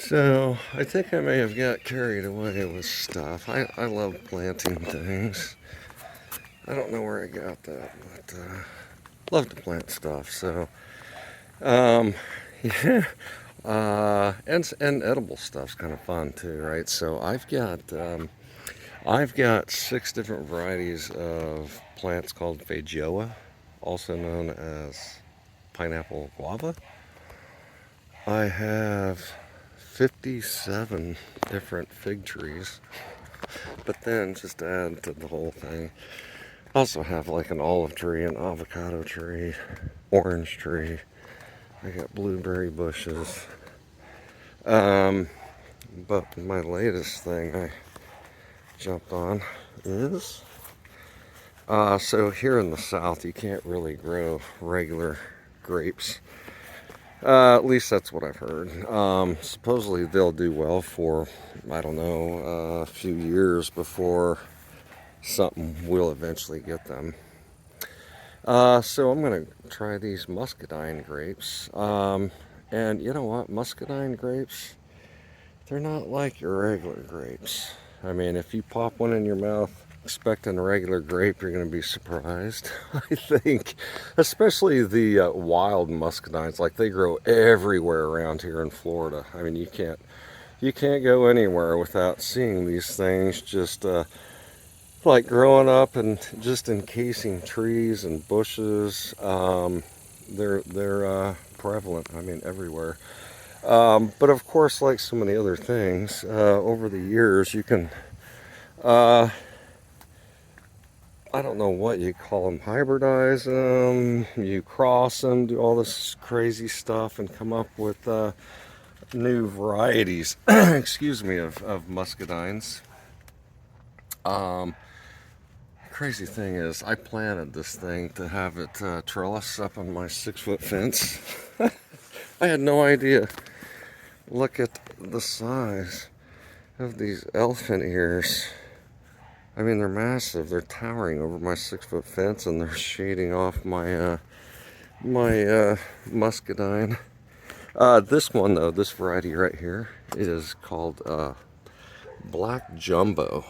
So, I think I may have got carried away with stuff. I love planting things. I don't know where I got that, but love to plant stuff. So, um, yeah, and edible stuff's kind of fun too, right? So I've got 6 different varieties of plants called feijoa, also known as pineapple guava. I have 57 different fig trees. But then, just to add to the whole thing, I also have like an olive tree, an avocado tree, orange tree. I got blueberry bushes. Um, but my latest thing I jumped on is so here in the South, you can't really grow regular grapes. At least that's what I've heard. Supposedly they'll do well for, I don't know, a few years before something will eventually get them. So I'm gonna try these Muscadine grapes. And you know what? Muscadine grapes, they're not like your regular grapes. I mean, if you pop one in your mouth expecting a regular grape, you're gonna be surprised. I think, especially the wild muscadines, like they grow everywhere around here in Florida. I mean, you can't go anywhere without seeing these things just like growing up and just encasing trees and bushes. They're prevalent. I mean, everywhere. But of course, like so many other things, over the years, you can, uh, I don't know what you call them, hybridize them, you cross them, do all this crazy stuff, and come up with new varieties, excuse me, of muscadines. Um, Crazy thing is, I planted this thing to have it trellis up on my 6-foot fence. I had no idea. Look at the size of these elephant ears. I mean, they're massive. They're towering over my 6-foot fence, and they're shading off my muscadine. This one though, this variety right here, is called Black Jumbo,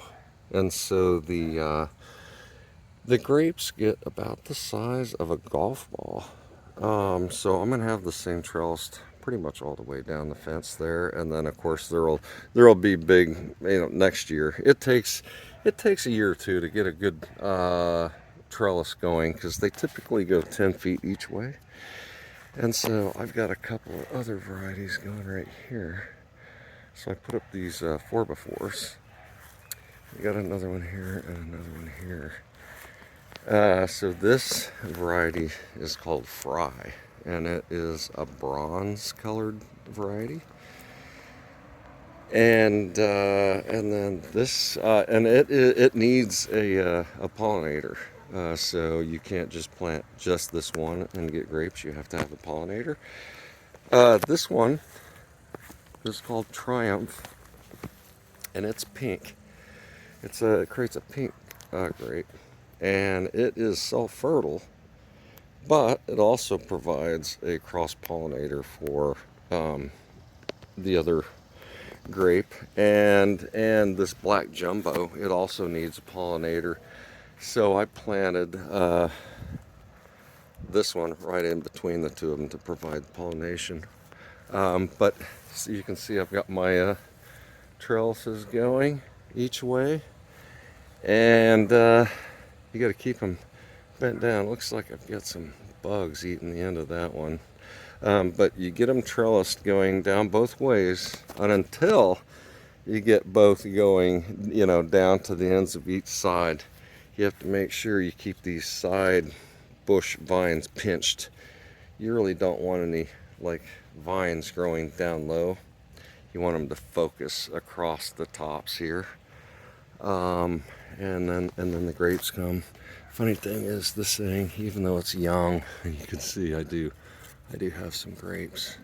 and so the grapes get about the size of a golf ball. So I'm gonna have the same trellis pretty much all the way down the fence there, and then of course there'll be big, next year. It takes a year or two to get a good trellis going because they typically go 10 feet each way. And so I've got a couple of other varieties going right here. So I put up these 4x4s. I got another one here and another one here. So this variety is called Fry, and it is a bronze colored variety. And then this and it needs a pollinator. So you can't just plant just this one and get grapes. You have to have a pollinator. This one is called Triumph, and it's pink. It creates a pink grape, and it is self-fertile, but it also provides a cross-pollinator for the other grape, and this Black Jumbo, it also needs a pollinator. So I planted this one right in between the two of them to provide pollination. But so you can see I've got my trellises going each way, and you got to keep them bent down. Looks like I've got some bugs eating the end of that one. But you get them trellised going down both ways, and until you get both going, down to the ends of each side, you have to make sure you keep these side bush vines pinched. You really don't want any like vines growing down low. You want them to focus across the tops here, and then the grapes come. Funny thing is, this thing, even though it's young, you can see I do have some grapes,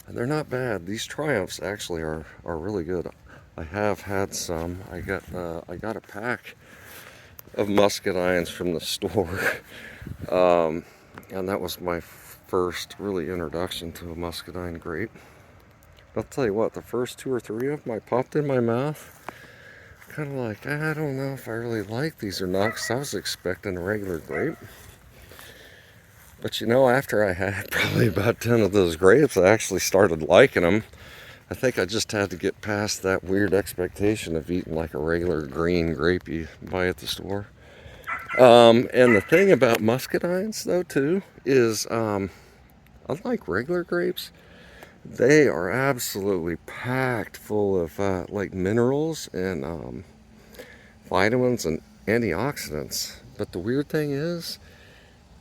and they're not bad. These Triumphs actually are really good. I have had some. I got a pack of muscadines from the store, and that was my first really introduction to a muscadine grape. I'll tell you what, the first 2 or 3 of them I popped in my mouth. Kind of like, I don't know if I really like these or not, because I was expecting a regular grape. But you know, after I had probably about 10 of those grapes, I actually started liking them. I think I just had to get past that weird expectation of eating like a regular green grape you buy at the store. And the thing about muscadines, though, too, is unlike regular grapes, they are absolutely packed full of like minerals and vitamins and antioxidants. But the weird thing is,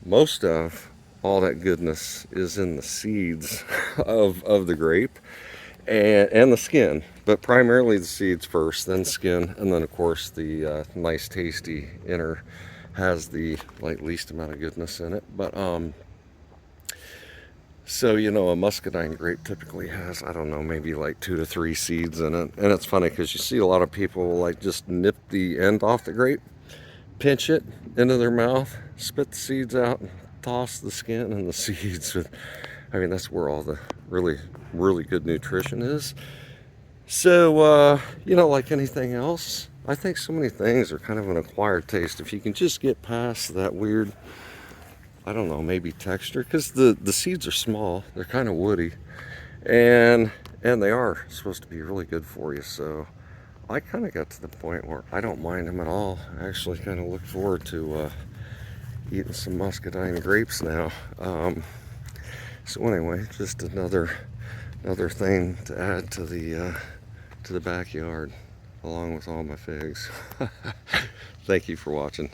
most of all that goodness is in the seeds of the grape and the skin, but primarily the seeds first, then skin, and then of course the nice tasty inner has the like least amount of goodness in it. But so you know, a muscadine grape typically has, I don't know, maybe like 2 to 3 seeds in it. And it's funny because you see a lot of people like just nip the end off the grape, pinch it into their mouth, spit the seeds out, and toss the skin and the seeds. I mean, that's where all the really good nutrition is. So, you know, like anything else, I think so many things are kind of an acquired taste. If you can just get past that weird, I don't know, maybe texture, because the seeds are small, they're kind of woody, and they are supposed to be really good for you. So I kind of got to the point where I don't mind them at all. I actually kind of look forward to eating some muscadine grapes now. So anyway, just another thing to add to the backyard, along with all my figs. Thank you for watching.